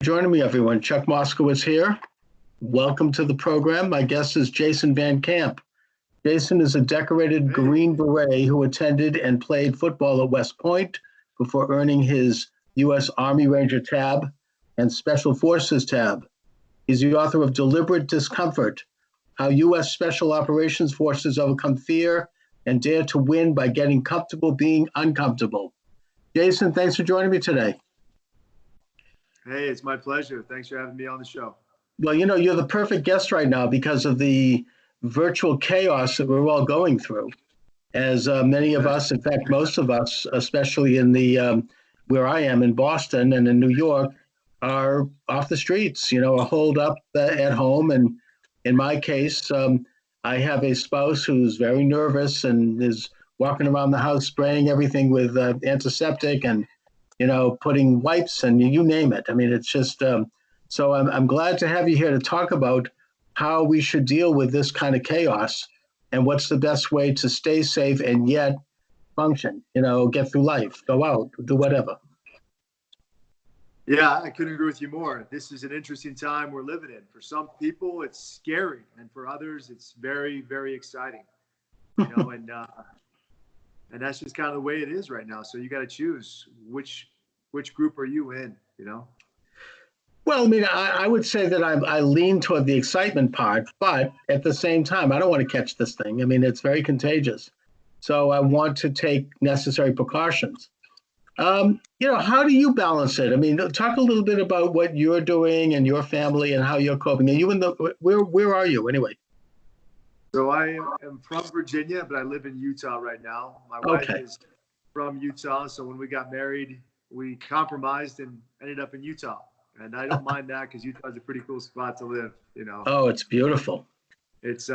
Joining me, everyone. Chuck Moscowitz here. Welcome to the program. My guest is Jason Van Camp. Jason is a decorated Green Beret who attended and played football at West Point before earning his U.S. Army Ranger tab and Special Forces tab. He's the author of Deliberate Discomfort, How U.S. Special Operations Forces Overcome Fear and Dare to Win by Getting Comfortable Being Uncomfortable. Jason, thanks for joining me today. Hey, it's my pleasure. Thanks for having me on the show. Well, you're the perfect guest right now because of the virtual chaos that we're all going through. As many of us, in fact, most of us, especially in the where I am in Boston and in New York, are off the streets, are holed up at home. And in my case, I have a spouse who's very nervous and is walking around the house spraying everything with antiseptic and putting wipes and you name it. I mean, it's just, so I'm glad to have you here to talk about how we should deal with this kind of chaos and what's the best way to stay safe and yet function, get through life, go out, do whatever. Yeah, I couldn't agree with you more. This is an interesting time we're living in. For some people, it's scary. And for others, it's very, very exciting, and that's just kind of the way it is right now. So you got to choose which group are you in, Well, I mean, I would say that I lean toward the excitement part, but at the same time, I don't want to catch this thing. I mean, it's very contagious. So I want to take necessary precautions. How do you balance it? I mean, talk a little bit about what you're doing and your family and how you're coping. Are you where are you anyway? So I am from Virginia, but I live in Utah right now. My wife is from Utah. So when we got married, we compromised and ended up in Utah. And I don't mind that because Utah is a pretty cool spot to live, Oh, it's beautiful. It's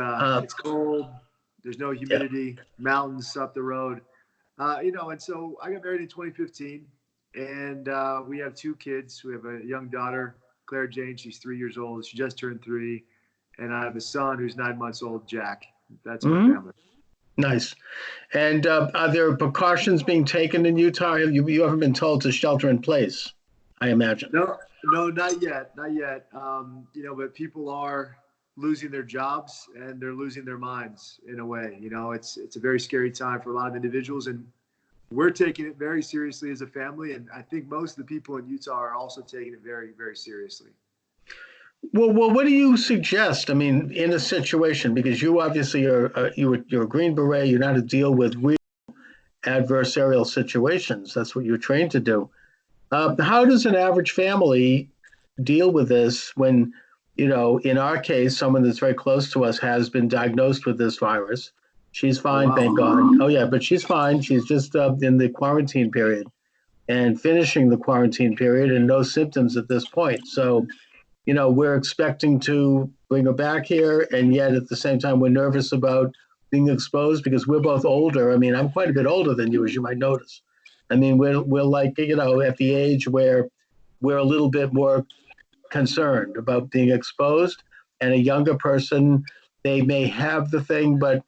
cold. There's no humidity, mountains up the road. And so I got married in 2015 and we have two kids. We have a young daughter, Claire Jane. She's 3 years old. She just turned 3. And I have a son who's 9 months old, Jack. That's my family. Nice. And are there precautions being taken in Utah? You haven't been told to shelter in place, I imagine. No, not yet. But people are losing their jobs and they're losing their minds in a way. It's a very scary time for a lot of individuals, and we're taking it very seriously as a family. And I think most of the people in Utah are also taking it very, very seriously. Well, what do you suggest? I mean, in a situation, because you obviously you're a Green Beret, you know how to deal with real adversarial situations. That's what you're trained to do. How does an average family deal with this when, in our case, someone that's very close to us has been diagnosed with this virus? She's fine, thank God. Oh, yeah, but she's fine. She's just in the quarantine period and finishing the quarantine period and no symptoms at this point. So, we're expecting to bring her back here, and yet at the same time, we're nervous about being exposed because we're both older. I mean, I'm quite a bit older than you, as you might notice. I mean, we're like, at the age where we're a little bit more concerned about being exposed. And a younger person, they may have the thing, but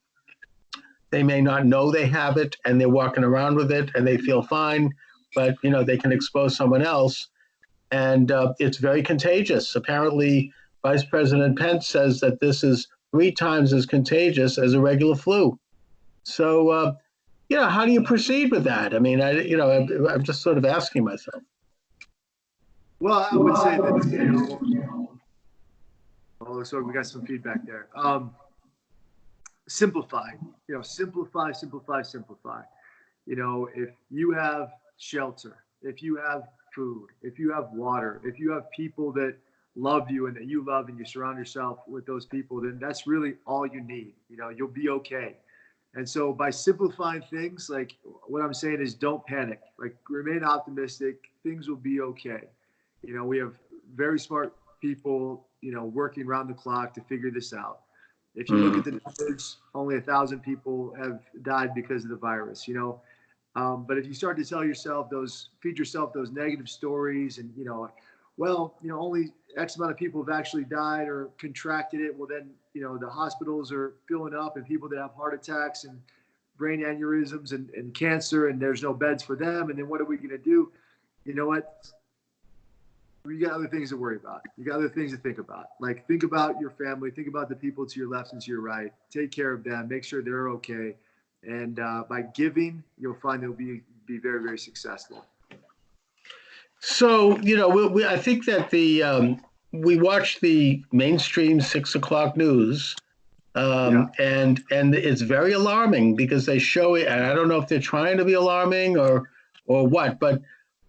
they may not know they have it, and they're walking around with it, and they feel fine, but, they can expose someone else. And it's very contagious. Apparently, Vice President Pence says that this is 3 times as contagious as a regular flu. So, how do you proceed with that? I mean, I'm just sort of asking myself. Well, I would say that, so we got some feedback there. Simplify, simplify. If you have shelter, if you have food, if you have water, if you have people that love you and that you love and you surround yourself with those people, then that's really all you need. You'll be okay. And so by simplifying things, like what I'm saying is don't panic, like remain optimistic. Things will be okay. We have very smart people, working around the clock to figure this out. If you look at the numbers, only 1,000 people have died because of the virus, But if you start to feed yourself those negative stories and, only X amount of people have actually died or contracted it. Well, then, the hospitals are filling up and people that have heart attacks and brain aneurysms and cancer, and there's no beds for them. And then what are we going to do? You know what? you got other things to worry about. You got other things to think about. Like think about your family, think about the people to your left and to your right. Take care of them, make sure they're okay. And by giving, you'll find they'll be very, very successful. So, I think that we watch the mainstream 6 o'clock news, Yeah. and it's very alarming because they show it. And I don't know if they're trying to be alarming or what, but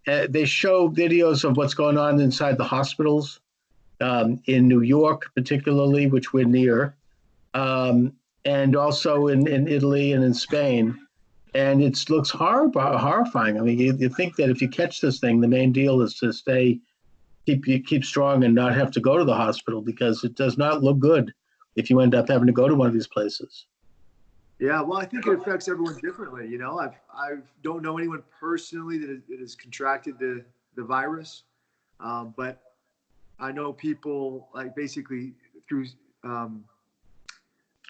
they show videos of what's going on inside the hospitals in New York, particularly, which we're near, and also in Italy and in Spain. And it looks horrifying. I mean, you think that if you catch this thing, the main deal is to keep strong and not have to go to the hospital, because it does not look good if you end up having to go to one of these places. Yeah, well, I think it affects everyone differently. I don't know anyone personally that has contracted the virus, but I know people like basically through um,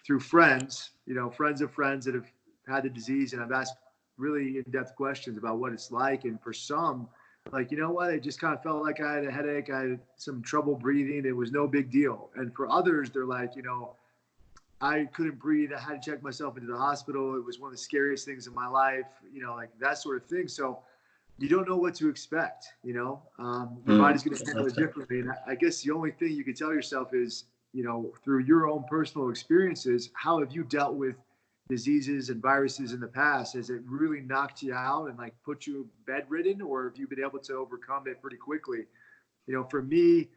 through friends, friends of friends that have had the disease, and I've asked really in-depth questions about what it's like. And for some, like, it just kind of felt like I had a headache, I had some trouble breathing, it was no big deal. And for others, they're like, I couldn't breathe, I had to check myself into the hospital, it was one of the scariest things in my life, like that sort of thing. So you don't know what to expect. Your body's going to handle it differently. And I guess the only thing you can tell yourself is, through your own personal experiences, how have you dealt with diseases and viruses in the past? Has it really knocked you out and like put you bedridden, or have you been able to overcome it pretty quickly? For me,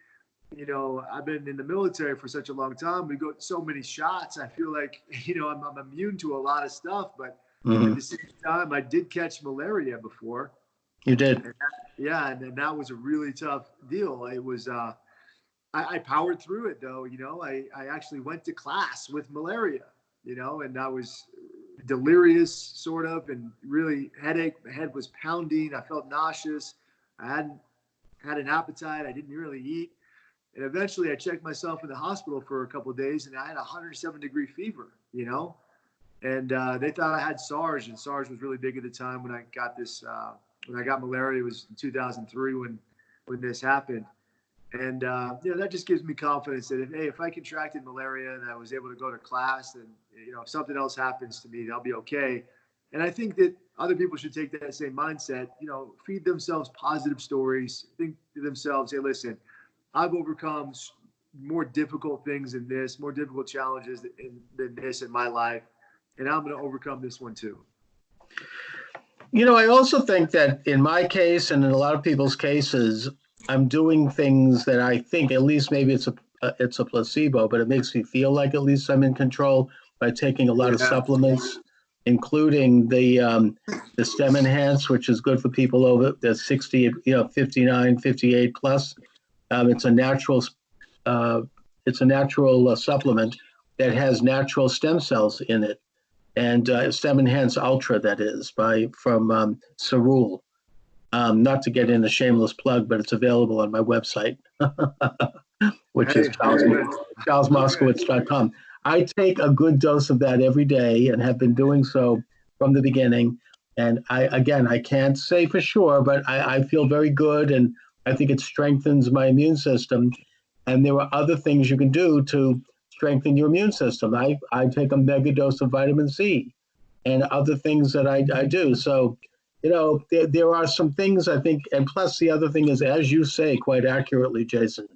I've been in the military for such a long time. We got so many shots. I feel like, I'm immune to a lot of stuff, but at the same time, I did catch malaria before. You did. Yeah. And then that was a really tough deal. It was, I powered through it though. I actually went to class with malaria, and I was delirious sort of, and really headache. My head was pounding. I felt nauseous. I hadn't had an appetite. I didn't really eat. And eventually I checked myself in the hospital for a couple of days, and I had a 107-degree fever, and they thought I had SARS, and SARS was really big at the time when I got this, when I got malaria. It was in 2003 when this happened. And, that just gives me confidence that if I contracted malaria and I was able to go to class, and, if something else happens to me, I'll be okay. And I think that other people should take that same mindset, feed themselves positive stories, think to themselves, hey, listen, I've overcome more difficult things than this, more difficult challenges than this in my life, and I'm going to overcome this one too. I also think that in my case and in a lot of people's cases, I'm doing things that I think, at least maybe it's a placebo, but it makes me feel like at least I'm in control by taking a lot of supplements, including the STEM Enhance, which is good for people over the 60, 59, 58 plus. It's a natural supplement that has natural stem cells in it, and STEM Enhance Ultra, that is from Cerule. Not to get in a shameless plug, but it's available on my website, which is charlesmoscowitz.com. I take a good dose of that every day and have been doing so from the beginning. And I can't say for sure, but I feel very good, and I think it strengthens my immune system. And there are other things you can do to strengthen your immune system. I take a mega dose of vitamin C and other things that I do. So, there are some things I think, and plus the other thing is, as you say quite accurately, Jason,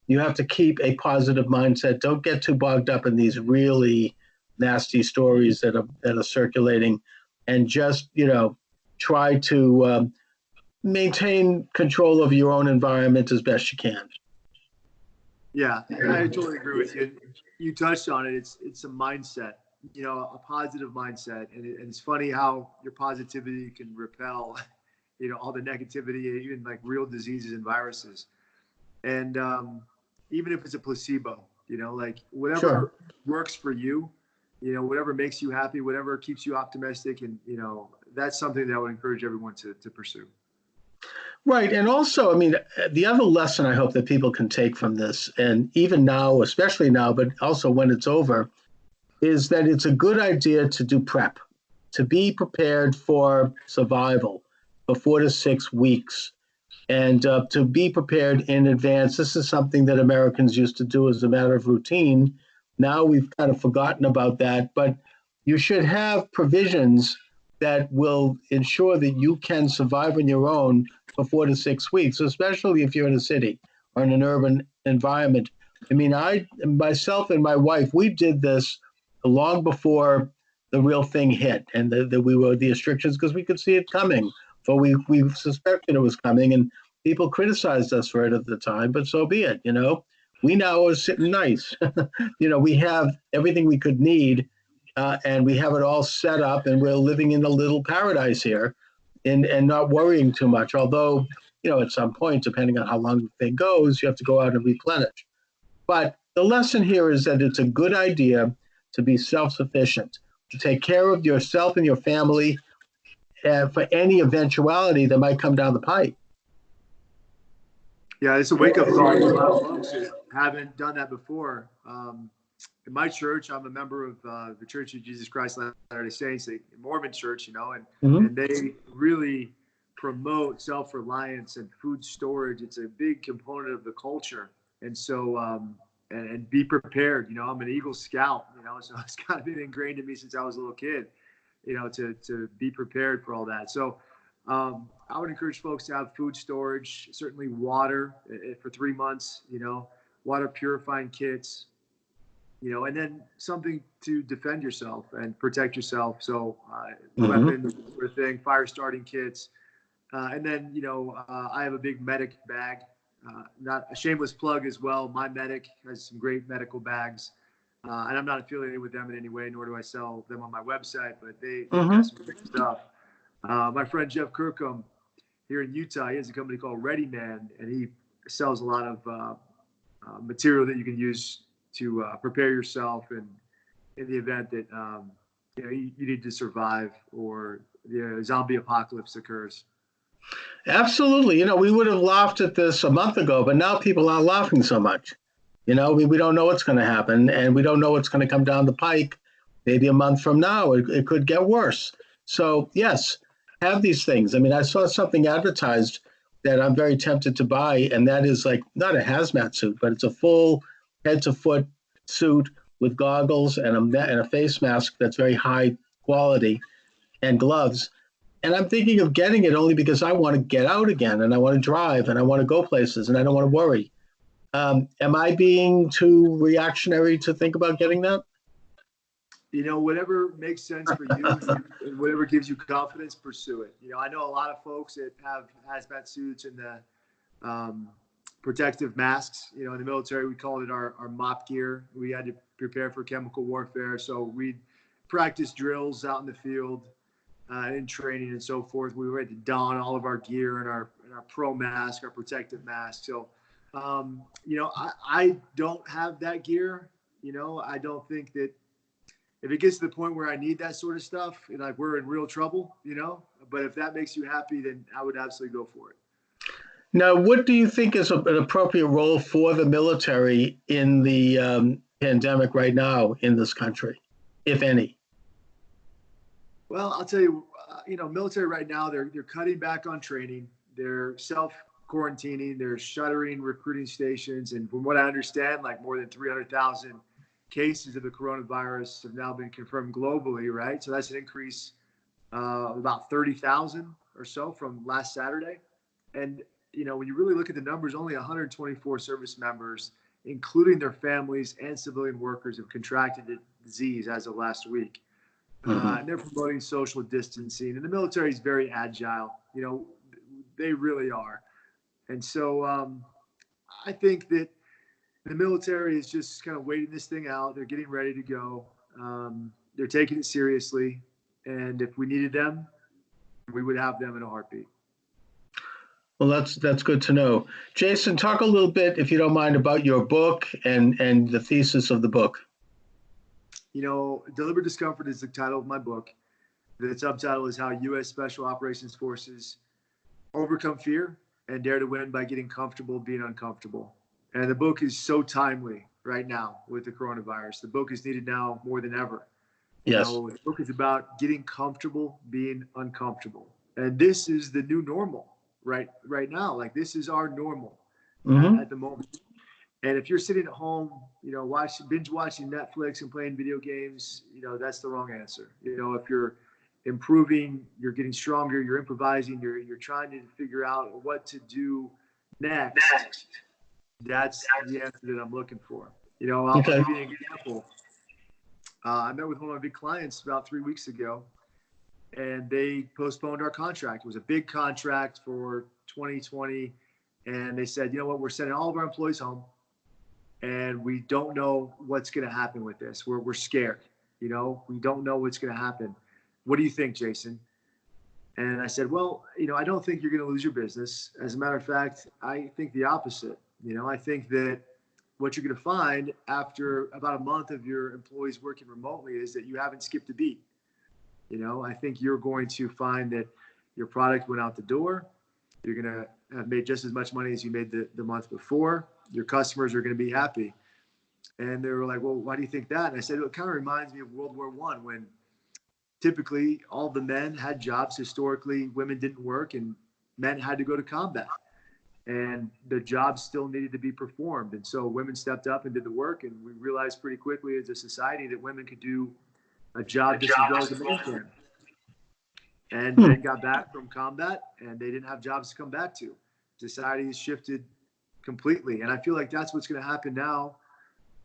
you have to keep a positive mindset. Don't get too bogged up in these really nasty stories that are circulating, and just, try to maintain control of your own environment as best you can. Yeah, I totally agree with you. You touched on it. It's a mindset, a positive mindset. And it's funny how your positivity can repel, all the negativity, even like real diseases and viruses. And even if it's a placebo, like whatever works for you, whatever makes you happy, whatever keeps you optimistic. And, that's something that I would encourage everyone to pursue. Right. And also, I mean, the other lesson I hope that people can take from this, and even now, especially now, but also when it's over, is that it's a good idea to do prep, to be prepared for survival for 4 to 6 weeks, And to be prepared in advance. This is something that Americans used to do as a matter of routine. Now we've kind of forgotten about that, but you should have provisions that will ensure that you can survive on your own for 4 to 6 weeks, especially if you're in a city or in an urban environment. I mean, I myself and my wife, we did this long before the real thing hit, and that we were the restrictions because we could see it coming. So we suspected it was coming, and people criticized us for it at the time. But so be it. We now are sitting nice. We have everything we could need, and we have it all set up, and we're living in a little paradise here, and not worrying too much. Although, at some point, depending on how long the thing goes, you have to go out and replenish. But the lesson here is that it's a good idea to be self-sufficient, to take care of yourself and your family for any eventuality that might come down the pipe. Yeah, it's a wake-up call for a lot of folks that haven't done that before. In my church, I'm a member of the Church of Jesus Christ Latter-day Saints, a Mormon church, and they really promote self-reliance and food storage. It's a big component of the culture. And so, and be prepared. I'm an Eagle Scout, so it's kind of been ingrained in me since I was a little kid, to be prepared for all that. So I would encourage folks to have food storage, certainly water for 3 months, water purifying kits, and then something to defend yourself and protect yourself. So weapons, sort of thing, fire starting kits. And then, I have a big medic bag, not a shameless plug as well. My medic has some great medical bags. And I'm not affiliated with them in any way, nor do I sell them on my website, but they've got some great stuff. My friend Jeff Kirkham here in Utah, he has a company called Ready Man, and he sells a lot of material that you can use to prepare yourself in the event that you need to survive or the zombie apocalypse occurs. Absolutely. We would have laughed at this a month ago, but now people aren't laughing so much. We don't know what's going to happen, and we don't know what's going to come down the pike. Maybe a month from now, it could get worse. So, yes, have these things. I mean, I saw something advertised that I'm very tempted to buy, and that is like not a hazmat suit, but it's a full head to foot suit with goggles and a face mask that's very high quality and gloves. And I'm thinking of getting it only because I want to get out again, and I want to drive, and I want to go places, and I don't want to worry. Am I being too reactionary to think about getting that? Whatever makes sense for you and whatever gives you confidence, pursue it. I know a lot of folks that have hazmat suits and the protective masks. In the military, we called it our MOP gear. We had to prepare for chemical warfare. So we'd practice drills out in the field, in training and so forth. We had to don all of our gear and our pro mask, our protective mask. So, I don't have that gear. I don't think that if it gets to the point where I need that sort of stuff, like we're in real trouble, but if that makes you happy, then I would absolutely go for it. Now, what do you think is an appropriate role for the military in the pandemic right now in this country, if any? Well, I'll tell you, military right now, they're cutting back on training. They're self-quarantining. They're shuttering recruiting stations. And from what I understand, like more than 300,000 cases of the coronavirus have now been confirmed globally, right? So that's an increase of about 30,000 or so from last Saturday. And, when you really look at the numbers, only 124 service members, including their families and civilian workers, have contracted the disease as of last week. And they're promoting social distancing. And the military is very agile. They really are. And so I think that the military is just kind of waiting this thing out. They're getting ready to go. They're taking it seriously. And if we needed them, we would have them in a heartbeat. Well, that's good to know. Jason, talk a little bit, if you don't mind, about your book and the thesis of the book. Deliberate Discomfort is the title of my book. The subtitle is How U.S. Special Operations Forces Overcome Fear and Dare to Win by Getting Comfortable Being Uncomfortable. And the book is so timely right now with the coronavirus. The book is needed now more than ever. Yes. The book is about getting comfortable being uncomfortable. And this is the new normal, right now. Like this is our normal Hmm. at the moment. And if you're sitting at home, binge watching Netflix and playing video games, that's the wrong answer. If you're improving, you're getting stronger, you're improvising, you're trying to figure out what to do next. That's the answer that I'm looking for. I'll Okay. give you an example. I met with one of my big clients about 3 weeks ago, and they postponed our contract. It was a big contract for 2020, and they said, you know what, we're sending all of our employees home, and we don't know what's going to happen with this. We're scared. We don't know what's going to happen. What do you think, Jason? And I said, well, I don't think you're going to lose your business. As a matter of fact, I think the opposite. I think that what you're going to find after about a month of your employees working remotely is that you haven't skipped a beat. I think you're going to find that your product went out the door. You're going to have made just as much money as you made the month before. Your customers are going to be happy. And they were like, well, why do you think that? And I said, it kind of reminds me of World War I, when typically all the men had jobs. Historically, women didn't work and men had to go to combat. And the job still needed to be performed. And so women stepped up and did the work. And we realized pretty quickly as a society that women could do a job just as well as a man can. And men got back from combat and they didn't have jobs to come back to. Society has shifted completely. And I feel like that's what's going to happen now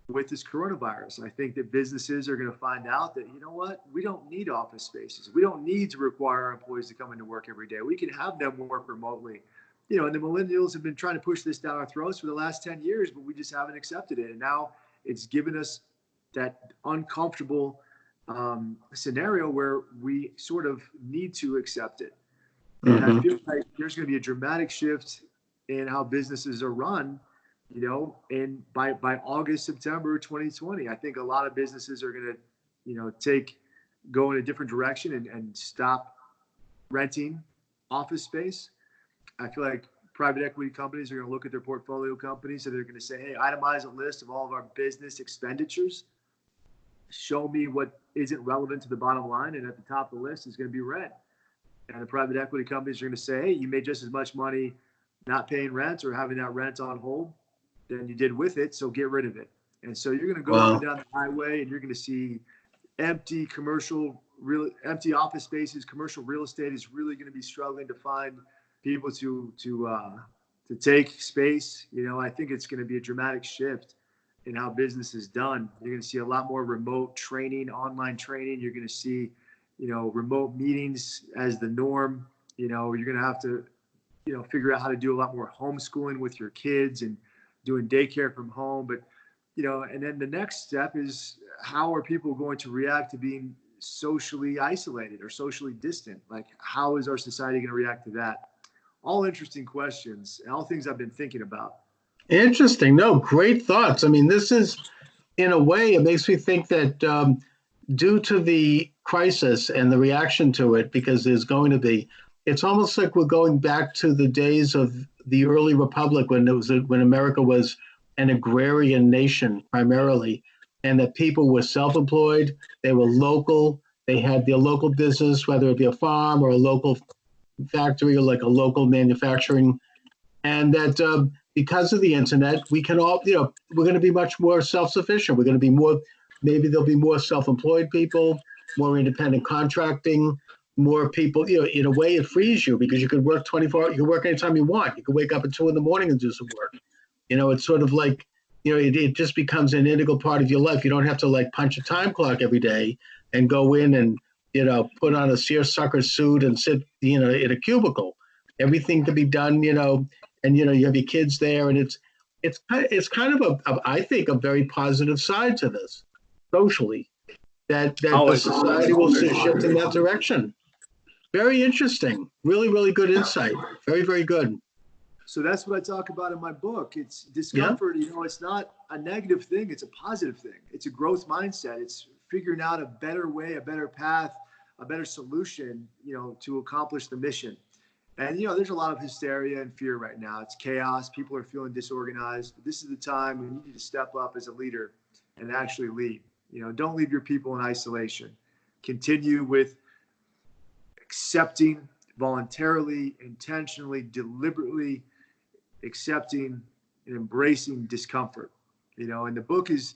with this coronavirus. I think that businesses are going to find out that, you know what, we don't need office spaces. We don't need to require our employees to come into work every day. We can have them work remotely. And the millennials have been trying to push this down our throats for the last 10 years, but we just haven't accepted it. And now it's given us that uncomfortable scenario where we sort of need to accept it. And I Hmm. feel like there's going to be a dramatic shift in how businesses are run, and by August, September 2020. I think a lot of businesses are going to, go in a different direction and stop renting office space. I feel like private equity companies are going to look at their portfolio companies and they're going to say, hey, itemize a list of all of our business expenditures. Show me what isn't relevant to the bottom line. And at the top of the list is going to be rent. And the private equity companies are going to say, hey, you made just as much money not paying rent or having that rent on hold than you did with it. So get rid of it. And so you're going to go up and Wow. down the highway and you're going to see empty office spaces. Commercial real estate is really going to be struggling to find people to take space. I think it's going to be a dramatic shift in how business is done. You're going to see a lot more remote training, online training. You're going to see, remote meetings as the norm. You're going to have to, figure out how to do a lot more homeschooling with your kids and doing daycare from home. But, and then the next step is, how are people going to react to being socially isolated or socially distant? Like, how is our society going to react to that? All interesting questions and all things I've been thinking about. Interesting. No, great thoughts. I mean, this is, in a way, it makes me think that due to the crisis and the reaction to it, because there's going to be, it's almost like we're going back to the days of the early republic when America was an agrarian nation primarily, and that people were self-employed, they were local, they had their local business, whether it be a farm or a local factory or like a local manufacturing, and that because of the internet, we can all, we're going to be much more self-sufficient. We're going to be more, maybe there'll be more self-employed people, more independent contracting, more people. In a way, it frees you because you could work 24 hours. You can work anytime you want. You can wake up at 2 in the morning and do some work. It's sort of like, it just becomes an integral part of your life. You don't have to like punch a time clock every day and go in and, put on a seersucker suit and sit, in a cubicle. Everything can be done, and you have your kids there, and it's kind of I think a very positive side to this socially, that Oh, the it's society will shift in that direction. Very interesting, really, really good insight. Very, very good. So that's what I talk about in my book. It's Yeah. discomfort. It's not a negative thing. It's a positive thing. It's a growth mindset. It's figuring out a better way, a better path, a better solution, to accomplish the mission. And, there's a lot of hysteria and fear right now. It's chaos. People are feeling disorganized. But this is the time when you need to step up as a leader and actually lead. Don't leave your people in isolation. Continue with accepting voluntarily, intentionally, deliberately accepting and embracing discomfort. And the book is,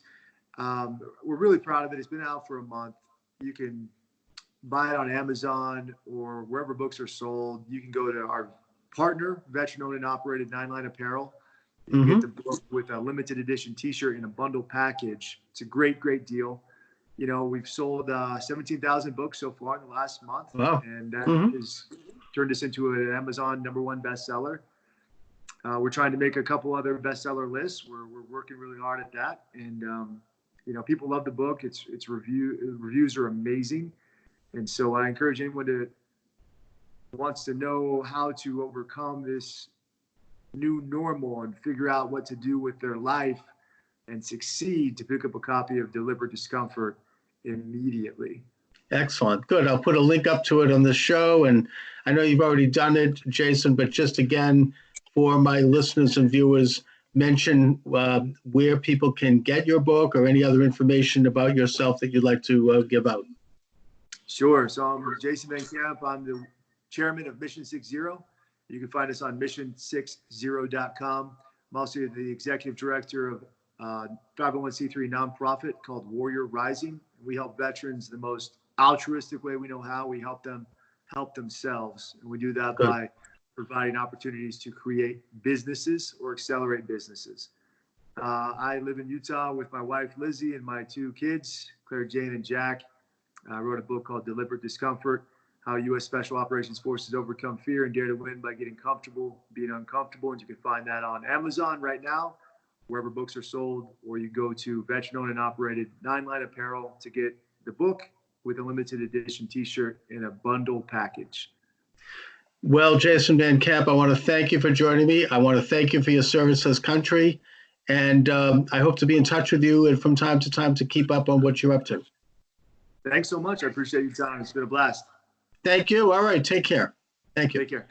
we're really proud of it. It's been out for a month. You can buy it on Amazon or wherever books are sold. You can go to our partner, veteran-owned and operated Nine Line Apparel. You can get the book with a limited edition T-shirt in a bundle package. It's a great, great deal. We've sold 17,000 books so far in the last month. Wow. And that has turned us into an Amazon #1 bestseller. We're trying to make a couple other bestseller lists. We're working really hard at that. And, people love the book. Reviews are amazing. And so I encourage anyone who wants to know how to overcome this new normal and figure out what to do with their life and succeed to pick up a copy of Deliberate Discomfort immediately. Excellent. Good. I'll put a link up to it on the show. And I know you've already done it, Jason, but just again, for my listeners and viewers, mention where people can get your book or any other information about yourself that you'd like to give out. Sure. So I'm Jason Van Camp. I'm the chairman of Mission 60. You can find us on mission60.com. I'm also the executive director of 501c3 nonprofit called Warrior Rising. We help veterans the most altruistic way we know how. We help them help themselves. And we do that by providing opportunities to create businesses or accelerate businesses. I live in Utah with my wife, Lizzie, and my 2 kids, Claire Jane and Jack. I wrote a book called Deliberate Discomfort, How U.S. Special Operations Forces Overcome Fear and Dare to Win by Getting Comfortable, Being Uncomfortable. And you can find that on Amazon right now, wherever books are sold, or you go to veteran-owned and operated Nine Line Apparel to get the book with a limited edition T-shirt in a bundle package. Well, Jason Van Camp, I want to thank you for joining me. I want to thank you for your service to this country. And I hope to be in touch with you and from time to time to keep up on what you're up to. Thanks so much. I appreciate your time. It's been a blast. Thank you. All right. Take care. Thank you. Take care.